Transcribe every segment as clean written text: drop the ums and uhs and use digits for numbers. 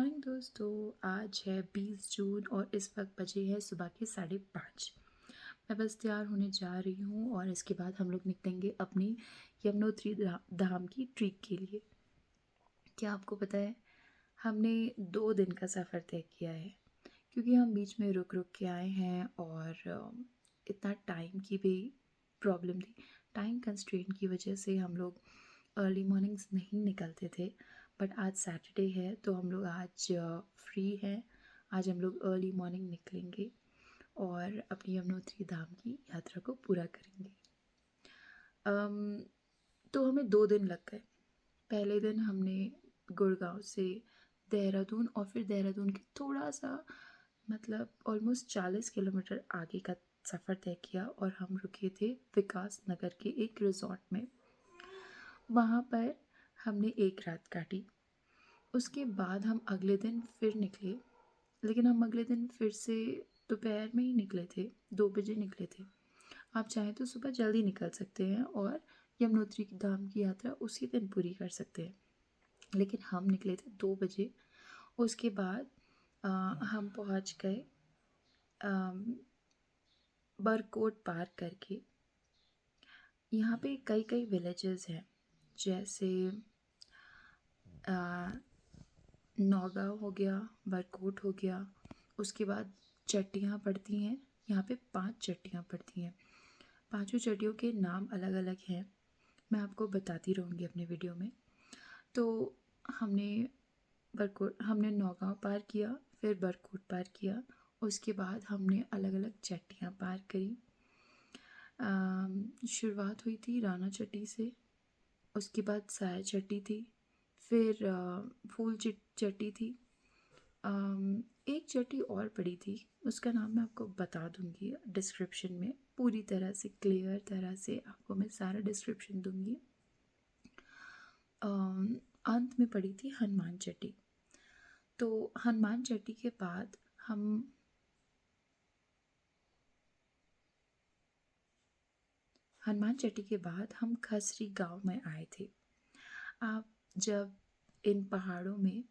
Morning दोस्तों। आज है 20 जून और इस वक्त बजे है सुबह के 5:30। मैं बस तैयार होने जा रही हूँ और इसके बाद हम लोग निकलेंगे अपनी यमुनोत्री धाम की ट्रिप के लिए। क्या आपको पता है, हमने 2 दिन का सफ़र तय किया है क्योंकि हम बीच में रुक रुक के आए हैं और इतना टाइम की भी प्रॉब्लम थी। टाइम कंस्ट्रेंट की वजह से हम लोग अर्ली मॉर्निंग्स नहीं निकलते थे, बट आज सैटरडे है तो हम लोग आज फ्री हैं। आज हम लोग अर्ली मॉर्निंग निकलेंगे और अपनी यमुनोत्री धाम की यात्रा को पूरा करेंगे। अम, तो हमें 2 दिन लग गए। पहले दिन हमने गुड़गांव से देहरादून और फिर देहरादून के थोड़ा सा मतलब ऑलमोस्ट 40 किलोमीटर आगे का सफ़र तय किया और हम रुके थे विकास नगर के एक रिज़ॉर्ट में। वहाँ पर हमने एक रात काटी। उसके बाद हम अगले दिन फिर निकले, लेकिन हम अगले दिन फिर से दोपहर में ही निकले थे, 2 बजे निकले थे। आप चाहें तो सुबह जल्दी निकल सकते हैं और यमुनोत्री की धाम की यात्रा उसी दिन पूरी कर सकते हैं, लेकिन हम निकले थे 2 बजे। उसके बाद हम पहुंच गए बरकोट पार करके। यहाँ पे कई कई विलेजेस हैं, जैसे नौगांव हो गया, बरकोट हो गया। उसके बाद चट्टियाँ पड़ती हैं। यहाँ पे 5 चट्टियाँ पड़ती हैं। पांचों चट्टियों के नाम अलग अलग हैं, मैं आपको बताती रहूँगी अपने वीडियो में। तो हमने हमने नौगांव पार किया, फिर बरकोट पार किया। उसके बाद हमने अलग अलग चट्टियाँ पार करी। शुरुआत हुई थी राना चट्टी से, उसके बाद साया चट्टी थी, फिर फूल चट्टी थी। एक चट्टी और पड़ी थी, उसका नाम मैं आपको बता दूंगी डिस्क्रिप्शन में, पूरी तरह से क्लियर तरह से आपको मैं सारा डिस्क्रिप्शन दूंगी। अंत में पड़ी थी हनुमान चट्टी। तो हनुमान चट्टी के बाद हम खसरी गांव में आए थे। आप जब इन पहाड़ों में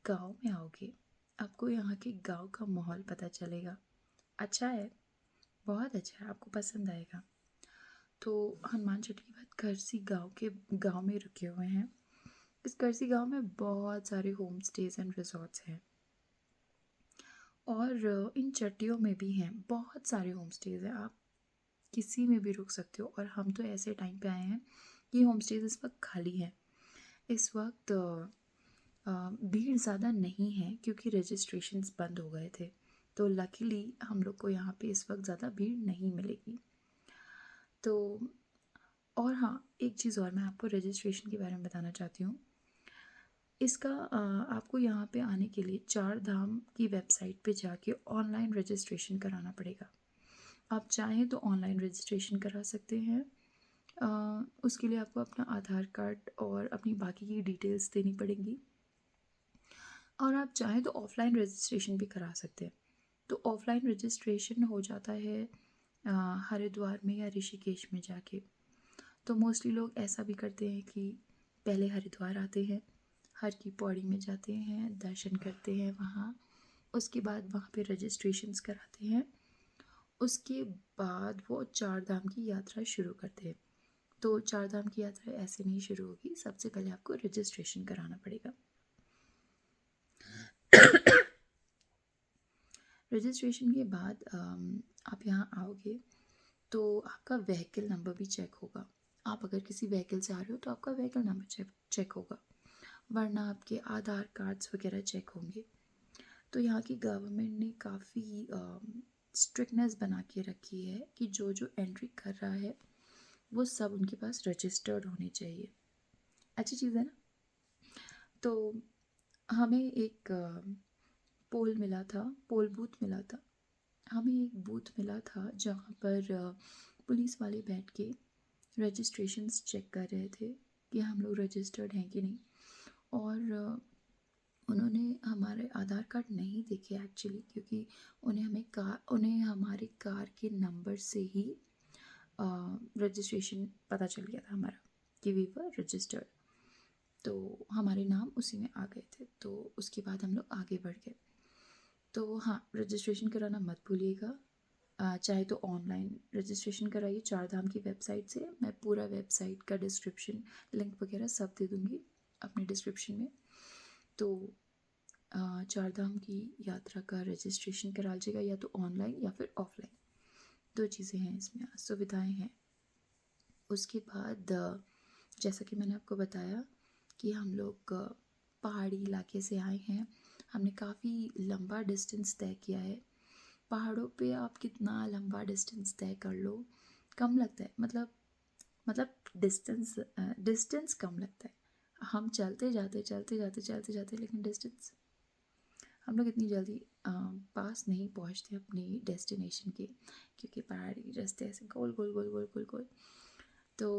गांव में आओगे, आपको यहाँ के गांव का माहौल पता चलेगा। अच्छा है, बहुत अच्छा है, आपको पसंद आएगा। तो हनुमान चट्टी के बाद करसी गांव में रुके हुए हैं। इस करसी गांव में बहुत सारे होम स्टेज एंड रिजॉर्ट्स हैं और इन चट्टियों में भी हैं बहुत सारे होम स्टेज हैं। आप किसी में भी रुक सकते हो और हम तो ऐसे टाइम पे आए हैं कि होम स्टेज इस वक्त खाली हैं। इस वक्त भीड़ ज़्यादा नहीं है क्योंकि रजिस्ट्रेशंस बंद हो गए थे, तो लकीली हम लोग को यहाँ पे इस वक्त ज़्यादा भीड़ नहीं मिलेगी। तो और हाँ, एक चीज़ और मैं आपको रजिस्ट्रेशन के बारे में बताना चाहती हूँ। इसका आपको यहाँ पे आने के लिए 4 धाम की वेबसाइट पे जाके ऑनलाइन रजिस्ट्रेशन कराना पड़ेगा। आप चाहें तो ऑनलाइन रजिस्ट्रेशन करा सकते हैं। उसके लिए आपको अपना आधार कार्ड और अपनी बाकी की डिटेल्स देनी पड़ेंगी, और आप चाहें तो ऑफ़लाइन रजिस्ट्रेशन भी करा सकते हैं। तो ऑफ़लाइन रजिस्ट्रेशन हो जाता है हरिद्वार में या ऋषिकेश में जाके। तो मोस्टली लोग ऐसा भी करते हैं कि पहले हरिद्वार आते हैं, हर की पौड़ी में जाते हैं, दर्शन करते हैं वहाँ, उसके बाद वहाँ पे रजिस्ट्रेशंस कराते हैं। उसके बाद वो 4 धाम की यात्रा शुरू करते हैं। तो 4 धाम की यात्रा ऐसे नहीं शुरू होगी, सबसे पहले आपको रजिस्ट्रेशन कराना पड़ेगा। रजिस्ट्रेशन के बाद आप यहाँ आओगे तो आपका व्हीकल नंबर भी चेक होगा। आप अगर किसी व्हीकल से आ रहे हो तो आपका व्हीकल नंबर चेक होगा, वरना आपके आधार कार्ड्स वगैरह चेक होंगे। तो यहाँ की गवर्नमेंट ने काफ़ी स्ट्रिक्टनेस बना के रखी है कि जो जो एंट्री कर रहा है वो सब उनके पास रजिस्टर्ड होने चाहिए। अच्छी चीज़ है ना। तो हमें एक पोल बूथ मिला था। हमें एक बूथ मिला था जहाँ पर पुलिस वाले बैठ के रजिस्ट्रेशंस चेक कर रहे थे कि हम लोग रजिस्टर्ड हैं कि नहीं। और उन्होंने हमारे आधार कार्ड नहीं देखे एक्चुअली, क्योंकि उन्हें हमारे कार के नंबर से ही रजिस्ट्रेशन पता चल गया था हमारा कि वी वर रजिस्टर्ड। तो हमारे नाम उसी में आ गए थे। तो उसके बाद हम लोग आगे बढ़ गए। तो हाँ, रजिस्ट्रेशन कराना मत भूलिएगा। चाहे तो ऑनलाइन रजिस्ट्रेशन कराइए चारधाम की वेबसाइट से। मैं पूरा वेबसाइट का डिस्क्रिप्शन, लिंक वगैरह सब दे दूँगी अपने डिस्क्रिप्शन में। तो चारधाम की यात्रा का रजिस्ट्रेशन करा लीजिएगा, या तो ऑनलाइन या फिर ऑफलाइन। 2 चीज़ें हैं इसमें, सुविधाएं हैं। उसके बाद जैसा कि मैंने आपको बताया कि हम लोग पहाड़ी इलाके से आए हैं। हमने काफ़ी लंबा डिस्टेंस तय किया है। पहाड़ों पे आप कितना लंबा डिस्टेंस तय कर लो, कम लगता है। मतलब डिस्टेंस कम लगता है। हम चलते जाते, लेकिन डिस्टेंस हम लोग इतनी जल्दी पास नहीं पहुंचते अपनी डेस्टिनेशन के, क्योंकि पहाड़ी रास्ते ऐसे गोल गोल गोल गोल गोल गोल। तो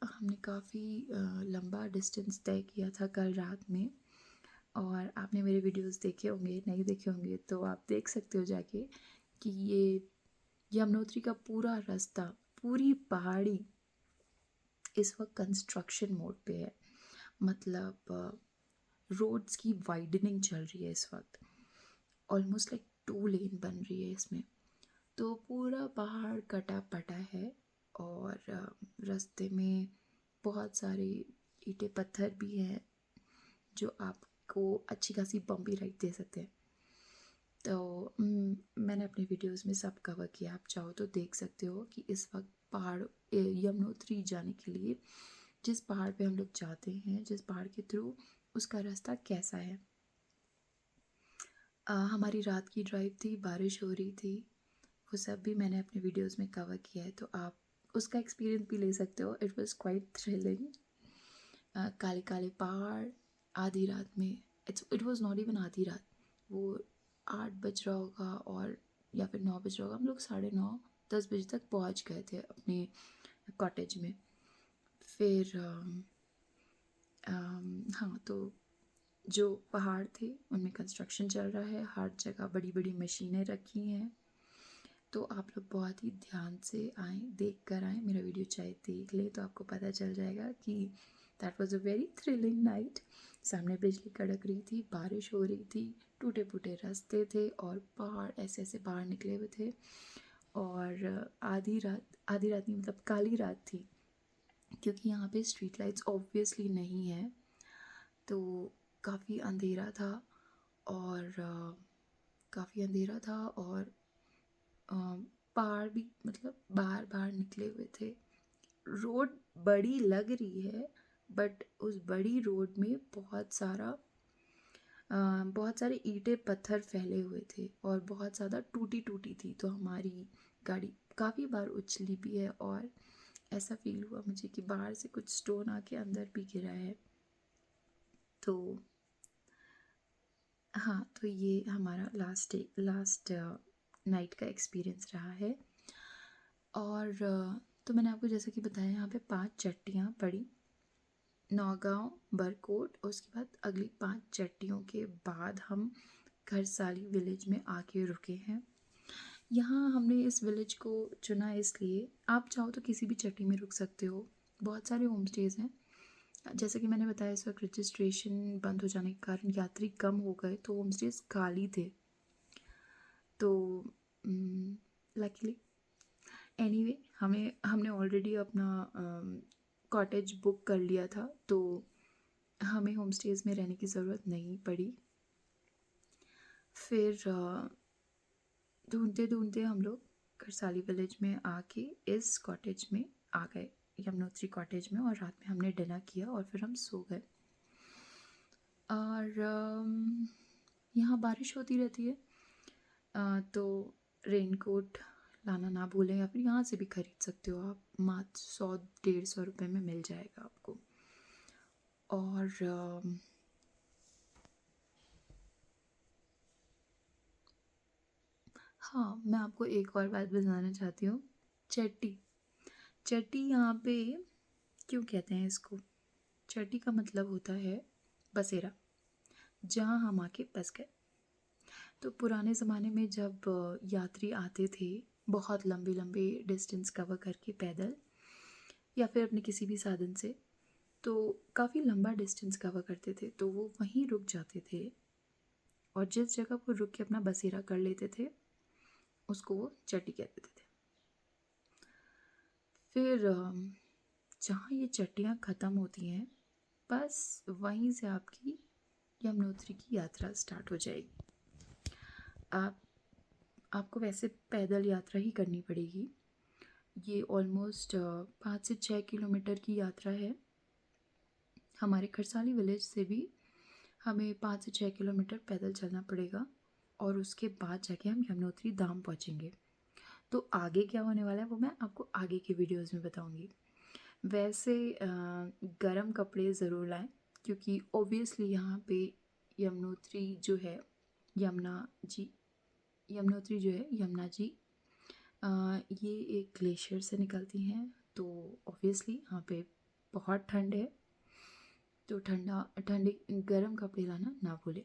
हमने काफ़ी लंबा डिस्टेंस तय किया था कल रात में। और आपने मेरे वीडियोस देखे होंगे, नहीं देखे होंगे तो आप देख सकते हो जाके कि ये यमुनोत्री का पूरा रास्ता, पूरी पहाड़ी इस वक्त कंस्ट्रक्शन मोड पे है। मतलब रोड्स की वाइडनिंग चल रही है इस वक्त। ऑलमोस्ट लाइक 2 लेन बन रही है इसमें। तो पूरा पहाड़ कटा पटा है। और रास्ते में बहुत सारे ईंटें पत्थर भी हैं जो आपको अच्छी खासी बम्पी राइड दे सकते हैं। तो मैंने अपने वीडियोस में सब कवर किया, आप चाहो तो देख सकते हो कि इस वक्त पहाड़ यमुनोत्री जाने के लिए जिस पहाड़ पे हम लोग जाते हैं, जिस पहाड़ के थ्रू, उसका रास्ता कैसा है। हमारी रात की ड्राइव थी, बारिश हो रही थी, वो सब भी मैंने अपने वीडियोस में कवर किया है, तो आप उसका एक्सपीरियंस भी ले सकते हो। It was quite thrilling. काले काले पहाड़, आधी रात में। इट वाज नॉट इवन आधी रात, वो 8 बज रहा होगा और या फिर 9 बज रहा होगा। हम लोग 9:30 10 बजे तक पहुंच गए थे अपने कॉटेज में। फिर हाँ, तो जो पहाड़ थे उनमें कंस्ट्रक्शन चल रहा है, हर जगह बड़ी बड़ी मशीनें रखी हैं। तो आप लोग बहुत ही ध्यान से आएँ, देख कर आएँ। मेरा वीडियो चाहे देख ले तो आपको पता चल जाएगा कि that was a very thrilling night. सामने बिजली कड़क रही थी, बारिश हो रही थी, टूटे फूटे रास्ते थे और पहाड़ ऐसे ऐसे बाहर निकले हुए थे। और आधी रात नहीं, मतलब काली रात थी, क्योंकि यहाँ पे स्ट्रीट लाइट्स ऑब्वियसली नहीं है। तो काफ़ी अंधेरा था। और काफ़ी अंधेरा था और पहाड़ भी मतलब बाहर बाहर निकले हुए थे। रोड बड़ी लग रही है, बट उस बड़ी रोड में बहुत सारे ईंटें पत्थर फैले हुए थे और बहुत ज़्यादा टूटी टूटी थी। तो हमारी गाड़ी काफ़ी बार उछली भी है और ऐसा फील हुआ मुझे कि बाहर से कुछ स्टोन आके अंदर भी गिरा है। तो हाँ, तो ये हमारा लास्ट नाइट का एक्सपीरियंस रहा है। और तो मैंने आपको जैसे कि बताया, यहाँ पे 5 चट्टियाँ पड़ी, नौगांव, बरकोट, और उसके बाद अगली 5 चट्टियों के बाद हम घरसाली विलेज में आके रुके हैं। यहाँ हमने इस विलेज को चुना इसलिए, आप चाहो तो किसी भी चट्टी में रुक सकते हो, बहुत सारे होम स्टेज हैं। जैसे कि मैंने बताया, इस वक्त रजिस्ट्रेशन बंद हो जाने के कारण यात्री कम हो गए, तो होम स्टेज खाली थे। तो लकीली एनीवे हमने ऑलरेडी अपना कॉटेज बुक कर लिया था, तो हमें होम स्टेज में रहने की ज़रूरत नहीं पड़ी। फिर ढूंढते ढूंढते हम लोग घरसाली विलेज में आके इस कॉटेज में आ गए, यमुनोत्री कॉटेज में, और रात में हमने डिनर किया और फिर हम सो गए। और यहाँ बारिश होती रहती है, तो रेनकोट लाना ना भूलें, या फिर यहाँ से भी ख़रीद सकते हो आप, मात्र 100-150 रुपये में मिल जाएगा आपको। और हाँ, मैं आपको एक और बात बताना चाहती हूँ। चट्टी चट्टी यहाँ पे क्यों कहते हैं इसको? चट्टी का मतलब होता है बसेरा, जहाँ हम आके बस गए। तो पुराने ज़माने में जब यात्री आते थे बहुत लंबे लंबे डिस्टेंस कवर करके पैदल या फिर अपने किसी भी साधन से, तो काफ़ी लंबा डिस्टेंस कवर करते थे, तो वो वहीं रुक जाते थे और जिस जगह वो रुक के अपना बसेरा कर लेते थे उसको वो चट्टी कह देते थे। फिर जहाँ ये चट्टियाँ ख़त्म होती हैं, बस वहीं से आपकी यमुनोत्री की यात्रा स्टार्ट हो जाएगी। आप आपको वैसे पैदल यात्रा ही करनी पड़ेगी। ये ऑलमोस्ट 5 से 6 किलोमीटर की यात्रा है। हमारे खरसाली विलेज से भी हमें 5 से 6 किलोमीटर पैदल चलना पड़ेगा और उसके बाद जाके हम यमुनोत्री धाम पहुँचेंगे। तो आगे क्या होने वाला है वो मैं आपको आगे की वीडियोज़ में बताऊँगी। वैसे गरम कपड़े ज़रूर लाएँ क्योंकि ऑब्वियसली यहाँ पे यमुनोत्री जो है यमुना जी यमुनोत्री जो है यमुना जी ये एक ग्लेशियर से निकलती हैं, तो ऑब्वियसली यहाँ पे बहुत ठंड है। तो ठंडी गर्म कपड़े लाना ना भूलें,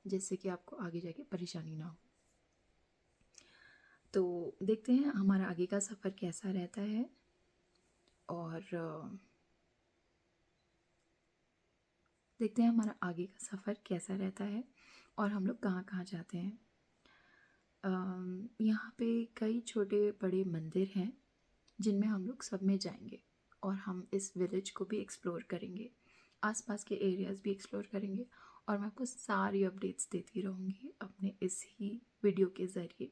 जिससे कि आपको आगे जाके परेशानी ना हो। तो देखते हैं हमारा आगे का सफ़र कैसा रहता है और देखते हैं हमारा आगे का सफ़र कैसा रहता है और हम लोग कहाँ-कहाँ जाते हैं। यहाँ पे कई छोटे बड़े मंदिर हैं जिनमें हम लोग सब में जाएंगे और हम इस विलेज को भी एक्सप्लोर करेंगे, आसपास के एरियाज़ भी एक्सप्लोर करेंगे और मैं आपको सारी अपडेट्स देती रहूँगी अपने इस ही वीडियो के ज़रिए।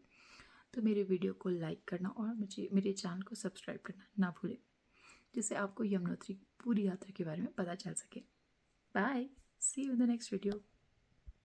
तो मेरे वीडियो को लाइक करना और मुझे मेरे चैनल को सब्सक्राइब करना ना भूलें, जिससे आपको यमुनोत्री की पूरी यात्रा के बारे में पता चल सके। Bye, see you in the next video.